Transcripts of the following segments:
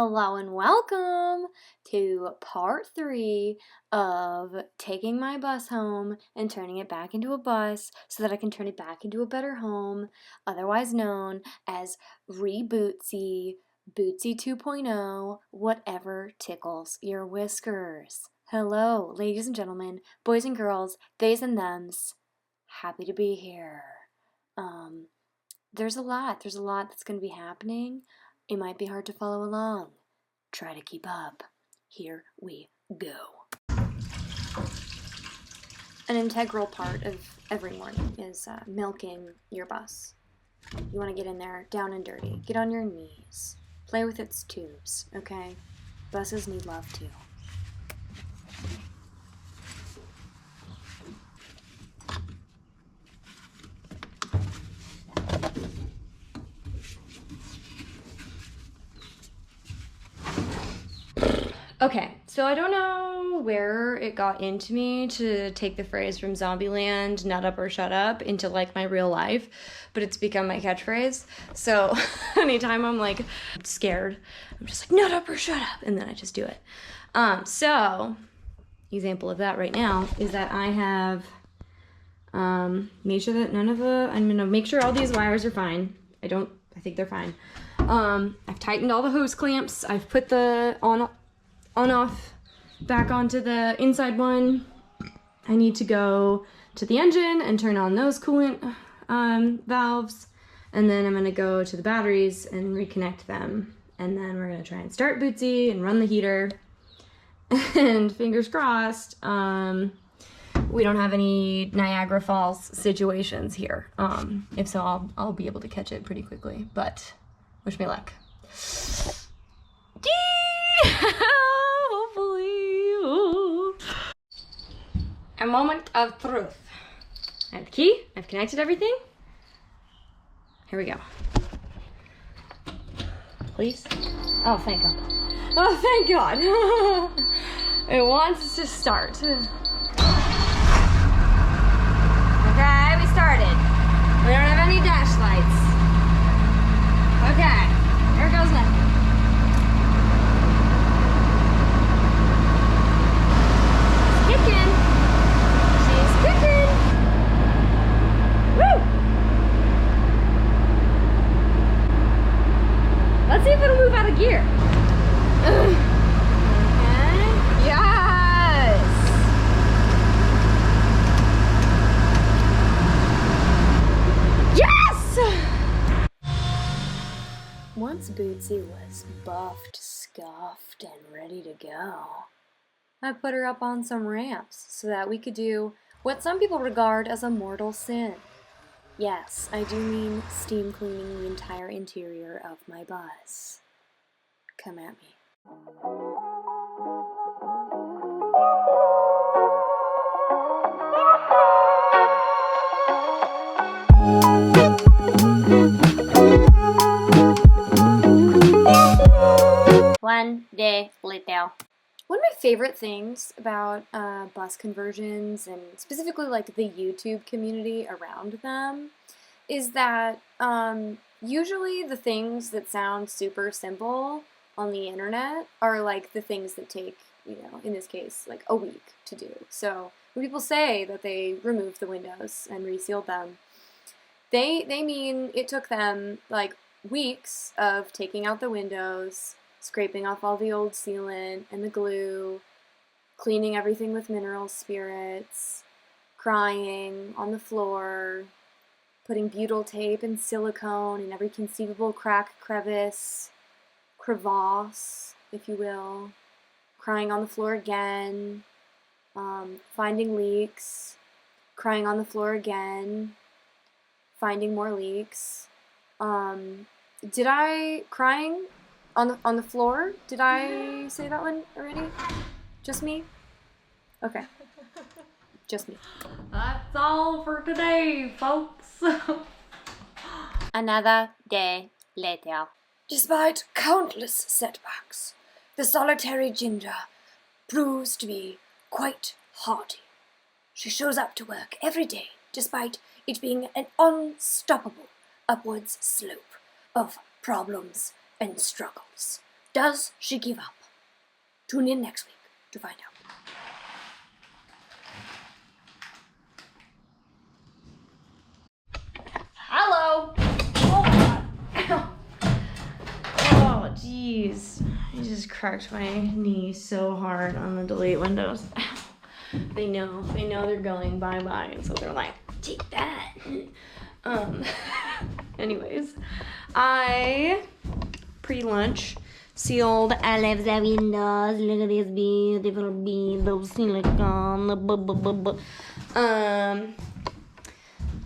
Hello and welcome to part 3 of taking my bus home and turning it back into a bus so that I can turn it back into a better home, otherwise known as BOOTSY, BOOTSY 2.0, whatever tickles your whiskers. Hello, ladies and gentlemen, boys and girls, theys and thems. Happy to be here. There's a lot that's going to be happening. It might be hard to follow along. Try to keep up. Here we go. An integral part of every morning is milking your bus. You want to get in there down and dirty. Get on your knees. Play with its tubes, okay? Buses need love too. Okay, so I don't know where it got into me to take the phrase from Zombieland, nut up or shut up, into like my real life, but it's become my catchphrase. So anytime I'm like scared, I'm just like, nut up or shut up, and then I just do it. So example of that right now is that I have made sure that I'm gonna make sure all these wires are fine. I think they're fine. I've tightened all the hose clamps. I've put the on-off back onto the inside one. I need to go to the engine and turn on those coolant valves, and then I'm going to go to the batteries and reconnect them, and then we're going to try and start BOOTSY and run the heater, and fingers crossed we don't have any Niagara Falls situations here. If so, I'll be able to catch it pretty quickly, but wish me luck. A moment of truth. I have the key. I've connected everything. Here we go. Please. Oh, thank God. Oh, thank God. It wants to start. Okay, we started. We don't have any dash lights. Okay, here goes nothing. Let's see if it'll move out of gear. Okay. Yes! Yes! Once BOOTSY was buffed, scuffed, and ready to go, I put her up on some ramps so that we could do what some people regard as a mortal sin. Yes, I do mean steam cleaning the entire interior of my bus. Come at me. One day later. One of my favorite things about bus conversions, and specifically like the YouTube community around them, is that usually the things that sound super simple on the internet are like the things that take, in this case, like a week to do. So when people say that they removed the windows and resealed them, they mean it took them like weeks of taking out the windows, scraping off all the old sealant and the glue, cleaning everything with mineral spirits, crying on the floor, putting butyl tape and silicone in every conceivable crack, crevice, crevasse, if you will, crying on the floor again, finding leaks, crying on the floor again, finding more leaks. Crying on the floor? Did I say that one already? Just me? Okay. Just me. That's all for today, folks. Another day later. Despite countless setbacks, the solitary ginger proves to be quite hardy. She shows up to work every day, despite it being an unstoppable upwards slope of problems and struggles. Does she give up? Tune in next week to find out. Hello! Oh my god. Oh jeez. I just cracked my knee so hard on the delete windows. They know they're going bye-bye, and so they're like, take that. Anyways, I pre-lunch sealed. I love the windows. Look at this beautiful window silicone.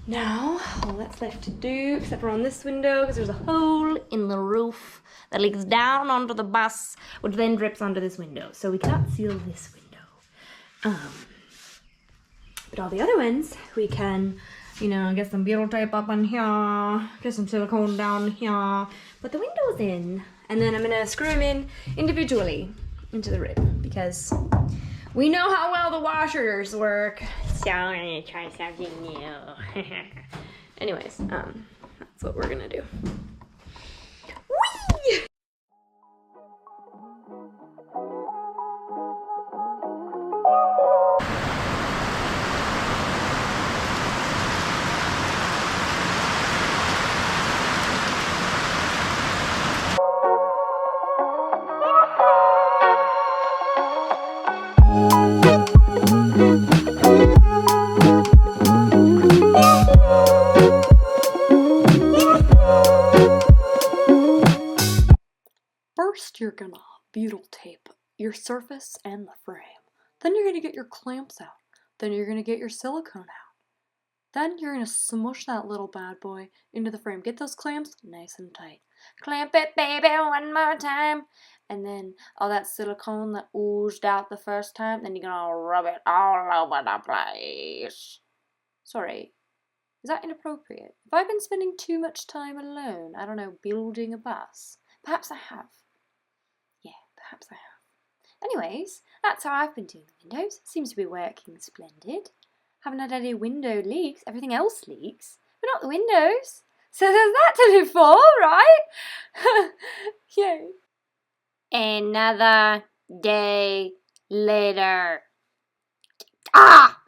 Now all that's left to do, except for on this window, because there's a hole in the roof that leaks down onto the bus, which then drips onto this window. So we cannot seal this window. But all the other ones, we can, get some butyl tape up on here, get some silicone down here, put the windows in, and then I'm gonna screw them in individually into the rib, because we know how well the washers work. So I'm gonna try something new. Anyways, that's what we're gonna do. Whee! First, you're gonna butyl tape your surface and the frame. Then you're gonna get your clamps out. Then you're gonna get your silicone out. Then you're gonna smush that little bad boy into the frame. Get those clamps nice and tight. Clamp it, baby, one more time. And then all that silicone that oozed out the first time, then you're gonna rub it all over the place. Sorry, is that inappropriate? Have I been spending too much time alone? I don't know, building a bus? Perhaps I have. Yeah, perhaps I have. Anyways, that's how I've been doing the windows. Seems to be working splendid. Haven't had any window leaks. Everything else leaks, but not the windows. So there's that to live for, right? Yay. Another day later. Ah!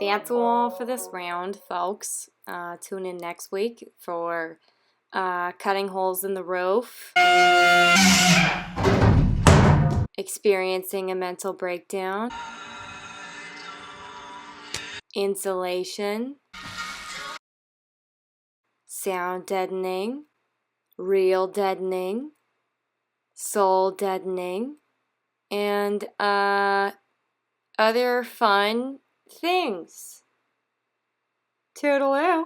That's all for this round, folks. Tune in next week for cutting holes in the roof, experiencing a mental breakdown, insulation, sound deadening, real deadening, soul deadening, and other fun things. Toodaloo.